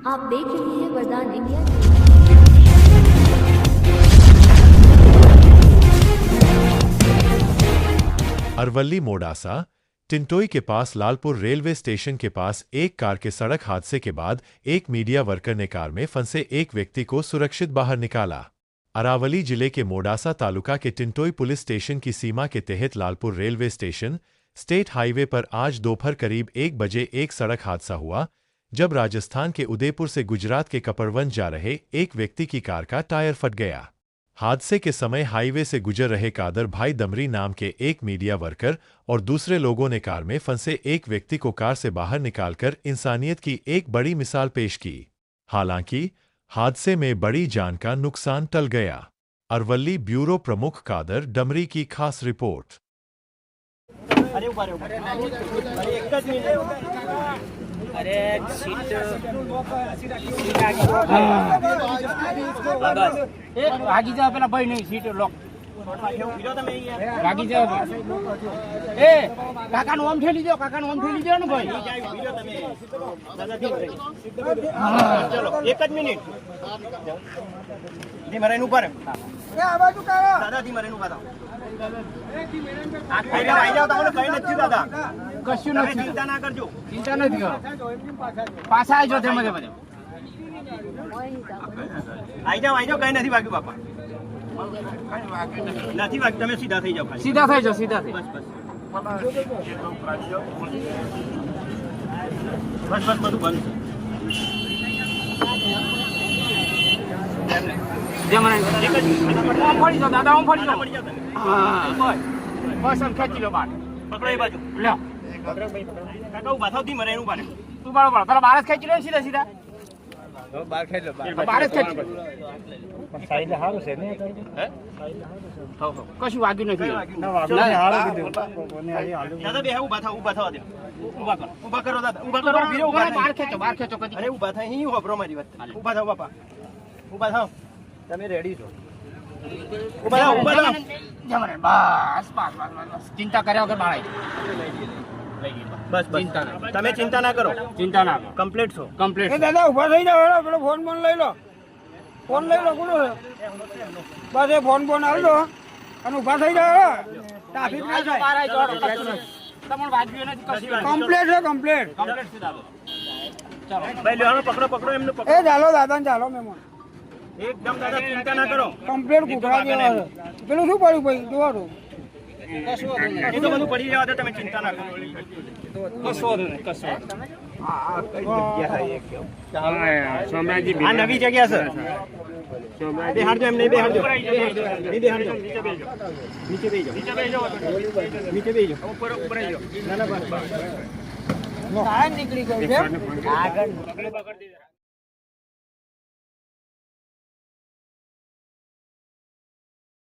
आप देख रहे हैं वरदान इंडिया। अरवली मोडासा टिंटोई के पास लालपुर रेलवे स्टेशन के पास एक कार के सड़क हादसे के बाद एक मीडिया वर्कर ने कार में फंसे एक व्यक्ति को सुरक्षित बाहर निकाला। अरावली जिले के मोडासा तालुका के टिंटोई पुलिस स्टेशन की सीमा के तहत Lalpur railway station state highway पर आज दोपहर करीब 1 बजे एक सड़क हादसा हुआ, जब राजस्थान के उदयपुर से गुजरात के कपड़वंज जा रहे एक व्यक्ति की कार का टायर फट गया। हादसे के समय हाईवे से गुजर रहे कादर भाई दमरी नाम के एक मीडिया वर्कर और दूसरे लोगों ने कार में फंसे एक व्यक्ति को कार से बाहर निकालकर इंसानियत की एक बड़ी मिसाल पेश की। हालांकि हादसे में बड़ी जान का नुकसान टल गया। अरवली ब्यूरो प्रमुख कादर डमरी की खास रिपोर्ट। अरे सीट भागी जाओ पेला भाई नहीं सीट लॉक भागी जाओ ए काका નું આમ ઠેલી જાઓ કાકા નું આમ ઠેલી જાઓ ને ભાઈ ચલો એક જ મિનિટ ધી મરે ઉપર એ આ બાજુ કાકા દાદા ધી મરે ઉપર આઈ જાઓ તમને કઈ નથી દાદા કશું નથી ચિંતા ના કરજો ચિંતા નથી કરો પાછા આવજો તમે બધે આઈ જાઓ કઈ નથી વાગ્યું બાપા નથી વાગ્યું તમે સીધા થઈ જાઓ સીધા થઈ જાઓ સીધા થઈ બસ બધું બંધ છે ફરી જાઓ દાદા હું ફરી જાઓ હા બસ આમ ખેંચી લો બાર પકડો એ બાજુ લ્યો કાકા ઉભા થાવ ધી મરે એનું પાડે તું બરાબર પેલા બાર જ ખેંચી લો સીધા સીધા બાર ખેંચ લો બાર જ ખેંચ સાઈડ હારું છે ને હે કશું વાગ્યું નથી ના વાગ્યું હારું કીધું દાદા બે ઉભા થાવ દે ઉભા કરો દાદા ઉભા કરો બીરે ઉભા બાર ખેંચો કદી અરે ઉભા થાય અહીં હોબરો મારી વાત ઉભા થાવ બાપા ઉભા થાવ તમે રેડી છો ઉભા થાવ જમરે બસ ચિંતા કર્યા વગર બાળાઈ બસ તમે ચિંતા ના કરો કમ્પ્લીટ છો કમ્પ્લીટ એ દાદા ઉભા થઈ જાવ પેલો ફોન લઈ લો કોનો બસ એ ફોન આલ દો અને ઉભા થઈ જાવ ટ્રાફિક ના થાય તમને વાજ્યું નથી કમ્પ્લીટ છે કમ્પ્લીટ છે દાદા ચાલો ભાઈ લ્યો પકડો એમને પકડો એ ચાલો દાદા ચાલો મહેમાન એકદમ દાદા ચિંતા ના કરો કમ્પ્લીટ કુકડા જેવા પેલું શું પડ્યું ભાઈ જોવાનું એ તો બધું પડી જવા દે તમે ચિંતા ના કરો આ નવી જગ્યા છે બેહાડજો એમ નહીં બેહાડજો નીચે બેસી જાઓ ઉપર ના બસ નીકળી ગયું છે આગળ